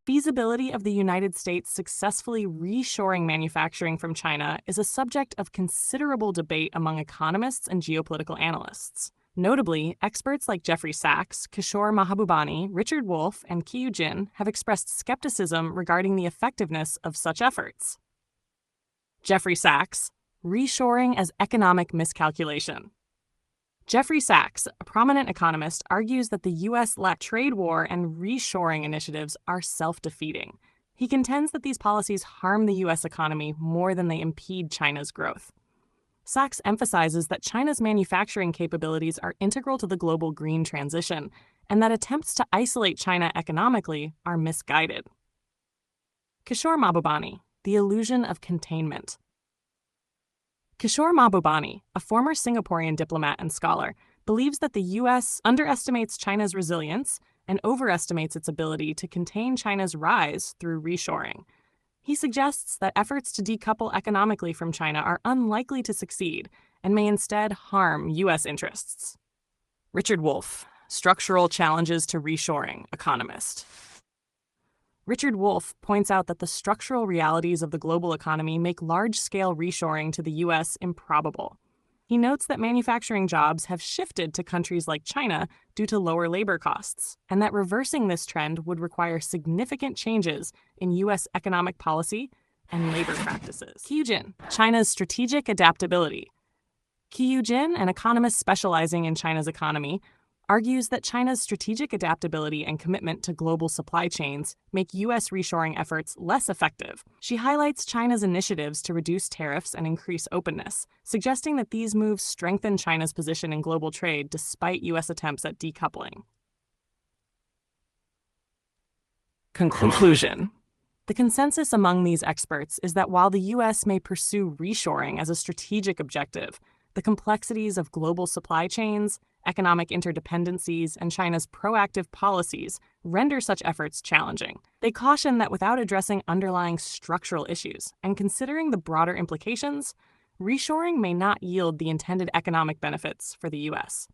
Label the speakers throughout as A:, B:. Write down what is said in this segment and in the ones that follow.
A: feasibility of the United States successfully reshoring manufacturing from China is a subject of considerable debate among economists and geopolitical analysts. Notably, experts like Jeffrey Sachs, Kishore Mahbubani, Richard Wolff, and Qiu Jin have expressed skepticism regarding the effectiveness of such efforts. Jeffrey Sachs, reshoring as economic miscalculation. Jeffrey Sachs, a prominent economist, argues that the U.S.-led trade war and reshoring initiatives are self-defeating. He contends that these policies harm the U.S. economy more than they impede China's growth. Sachs emphasizes that China's manufacturing capabilities are integral to the global green transition, and that attempts to isolate China economically are misguided. Kishore Mahbubani, the illusion of containment. Kishore Mahbubani, a former Singaporean diplomat and scholar, believes that the U.S. underestimates China's resilience and overestimates its ability to contain China's rise through reshoring. He suggests that efforts to decouple economically from China are unlikely to succeed and may instead harm U.S. interests. Richard Wolff, Structural Challenges to Reshoring, economist. Richard Wolff points out that the structural realities of the global economy make large-scale reshoring to the U.S. improbable. He notes that manufacturing jobs have shifted to countries like China due to lower labor costs, and that reversing this trend would require significant changes in U.S. economic policy and labor practices. Qiu Jin, China's strategic adaptability. Qiu Jin, an economist specializing in China's economy, argues that China's strategic adaptability and commitment to global supply chains make U.S. reshoring efforts less effective. She highlights China's initiatives to reduce tariffs and increase openness, suggesting that these moves strengthen China's position in global trade despite U.S. attempts at decoupling. Conclusion. The consensus among these experts is that while the U.S. may pursue reshoring as a strategic objective, the complexities of global supply chains, economic interdependencies, and China's proactive policies render such efforts challenging. They caution that without addressing underlying structural issues and considering the broader implications, reshoring may not yield the intended economic benefits for the U.S.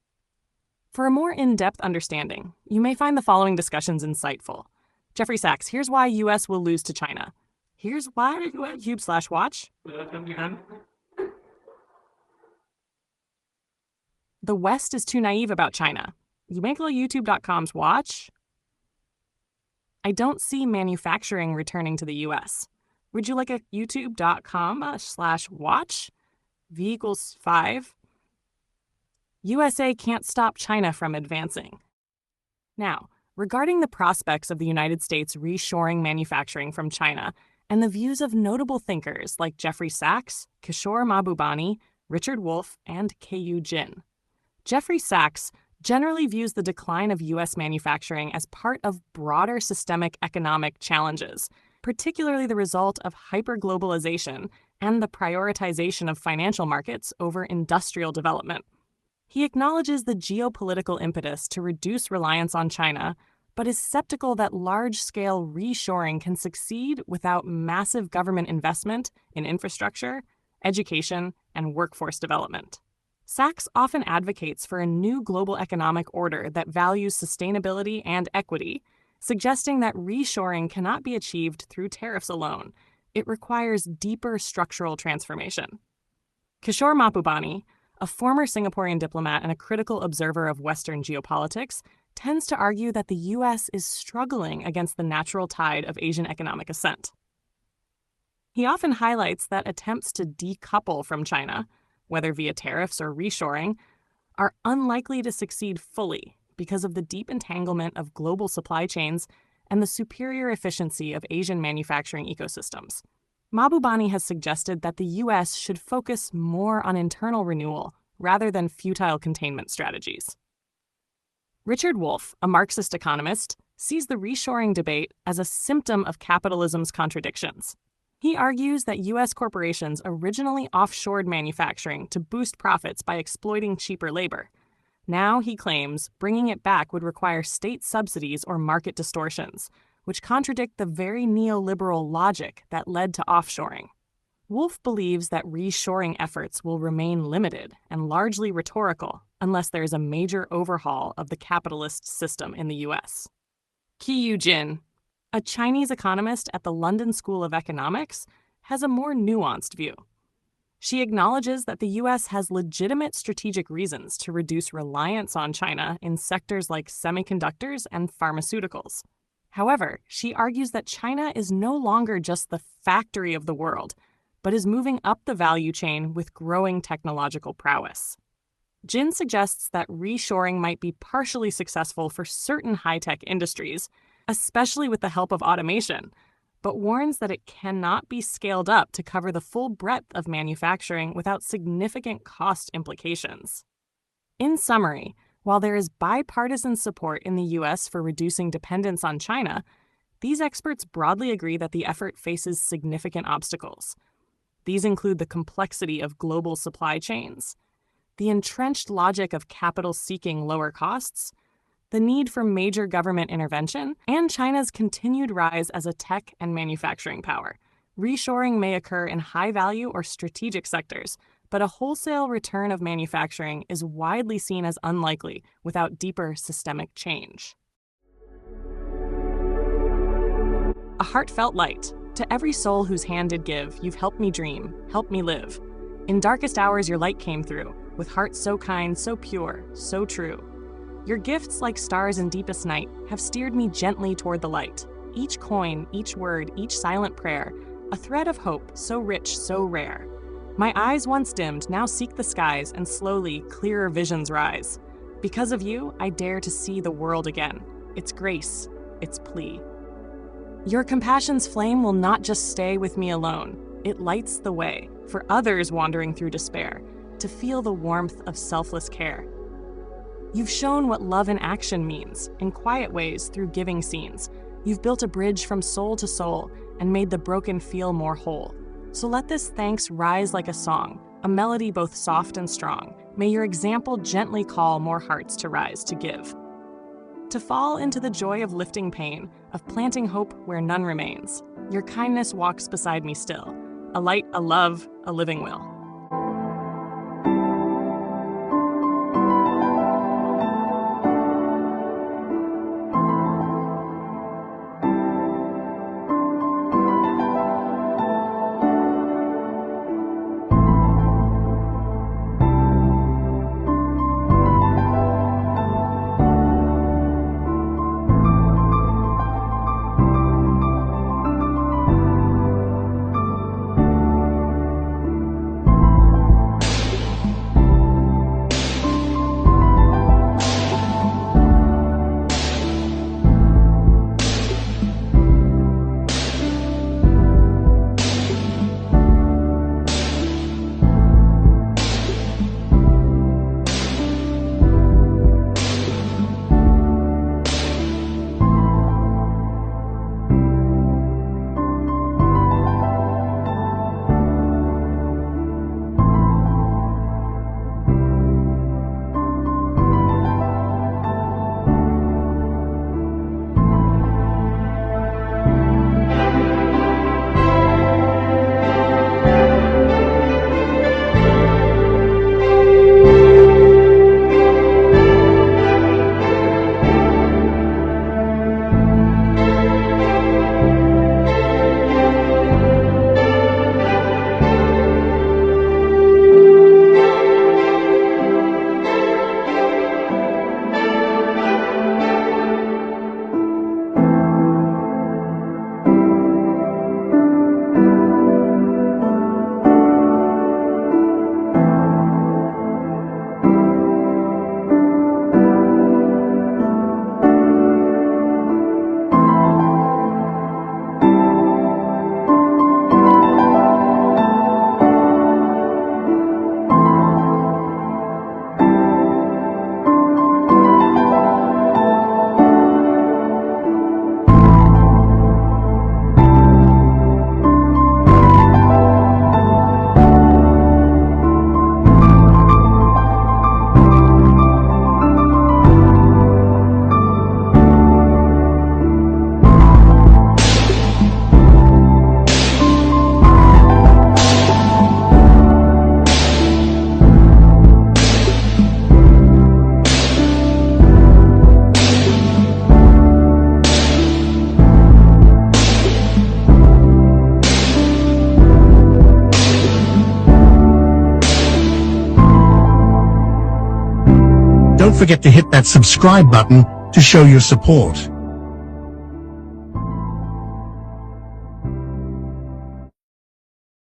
A: For a more in-depth understanding, you may find the following discussions insightful. Jeffrey Sachs, here's why U.S. will lose to China. Here's why YouTube/watch. The West is too naive about China. YouTube.com's watch. I don't see manufacturing returning to the U.S. Would you like a YouTube.com/watch? V equals 5. USA can't stop China from advancing. Now, regarding the prospects of the United States reshoring manufacturing from China and the views of notable thinkers like Jeffrey Sachs, Kishore Mahbubani, Richard Wolff, and Qiu Jin. Jeffrey Sachs generally views the decline of U.S. manufacturing as part of broader systemic economic challenges, particularly the result of hyperglobalization and the prioritization of financial markets over industrial development. He acknowledges the geopolitical impetus to reduce reliance on China, but is skeptical that large-scale reshoring can succeed without massive government investment in infrastructure, education, and workforce development. Sachs often advocates for a new global economic order that values sustainability and equity, suggesting that reshoring cannot be achieved through tariffs alone. It requires deeper structural transformation. Kishore Mahbubani, a former Singaporean diplomat and a critical observer of Western geopolitics, tends to argue that the U.S. is struggling against the natural tide of Asian economic ascent. He often highlights that attempts to decouple from China, whether via tariffs or reshoring, are unlikely to succeed fully because of the deep entanglement of global supply chains and the superior efficiency of Asian manufacturing ecosystems. Mahbubani has suggested that the U.S. should focus more on internal renewal rather than futile containment strategies. Richard Wolff, a Marxist economist, sees the reshoring debate as a symptom of capitalism's contradictions. He argues that U.S. corporations originally offshored manufacturing to boost profits by exploiting cheaper labor. Now, he claims, bringing it back would require state subsidies or market distortions, which contradict the very neoliberal logic that led to offshoring. Wolff believes that reshoring efforts will remain limited and largely rhetorical unless there is a major overhaul of the capitalist system in the U.S. Qiu Jin, A Chinese economist at the London School of Economics has a more nuanced view. She acknowledges that the U.S. has legitimate strategic reasons to reduce reliance on China in sectors like semiconductors and pharmaceuticals. However, she argues that China is no longer just the factory of the world, but is moving up the value chain with growing technological prowess. Jin suggests that reshoring might be partially successful for certain high-tech industries, especially with the help of automation, but warns that it cannot be scaled up to cover the full breadth of manufacturing without significant cost implications. In summary, while there is bipartisan support in the U.S. for reducing dependence on China, these experts broadly agree that the effort faces significant obstacles. These include the complexity of global supply chains, the entrenched logic of capital seeking lower costs, the need for major government intervention, and China's continued rise as a tech and manufacturing power. Reshoring may occur in high-value or strategic sectors, but a wholesale return of manufacturing is widely seen as unlikely without deeper systemic change. A heartfelt light. To every soul whose hand did give, you've helped me dream, helped me live. In darkest hours your light came through, with hearts so kind, so pure, so true. Your gifts, like stars in deepest night, have steered me gently toward the light. Each coin, each word, each silent prayer, a thread of hope, so rich, so rare. My eyes once dimmed now seek the skies, and slowly, clearer visions rise. Because of you, I dare to see the world again. Its grace, its plea. Your compassion's flame will not just stay with me alone. It lights the way for others wandering through despair to feel the warmth of selfless care. You've shown what love in action means, in quiet ways through giving scenes. You've built a bridge from soul to soul and made the broken feel more whole. So let this thanks rise like a song, a melody both soft and strong. May your example gently call more hearts to rise to give. To fall into the joy of lifting pain, of planting hope where none remains. Your kindness walks beside me still, a light, a love, a living will.
B: forget to hit that subscribe button to show your support.